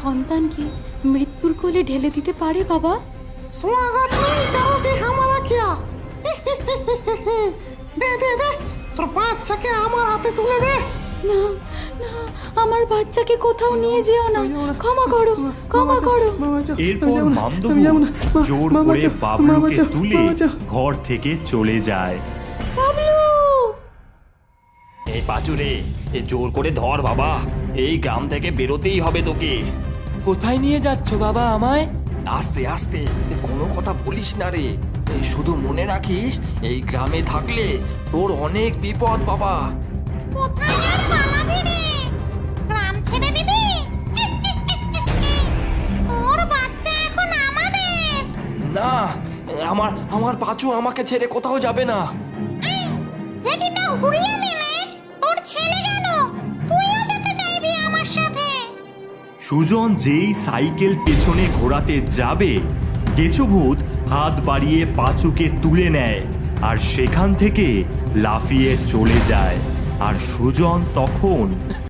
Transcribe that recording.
সন্তানকে মৃত্যুর কোলে ঢেলে দিতে পারে বাবা? स्वागत नहीं करोगे हमारा क्या? दे दे दे তোর বাচ্চাকে আমার হাতে তুলে দে। না না, আমার বাচ্চাকে কোথাও নিয়ে যেও না, ক্ষমা করো, ক্ষমা করো। এরপর মামদুহু জোর করে বাবলুকে তুলে ঘর থেকে চলে যায়। বাবলু! এই পাঁচুরে, এ জোর করে ধর বাবা, এই গ্রাম থেকে বেরোতেই হবে তোকে। কোথায় নিয়ে যাচ্ছ বাবা আমায়? আস্তে আস্তে, কোনো কথা বলিস না রে। এই শুধু মনে রাখিস, এই গ্রামে থাকলে তোর অনেক বিপদ বাবা। কোথায় আর পালাবি রে? গ্রাম ছেড়ে দিবি? ওর বাচ্চা এখন আমাদের। না, আমার আমার পাঁচু আমাকে ছেড়ে কোথাও যাবে না। যেটি না ঘুরিয়ে নিলে তোর ছেলে গেল, তুইও যেতে চাইবি আমার সাথে? সুজন যেই সাইকেল পেছনে ঘোরাতে যাবে, কেঁচোভূত হাত বাড়িয়ে পাঁচুকে তুলে নেয় আর সেখান থেকে লাফিয়ে চলে যায়। আর সুজন তখন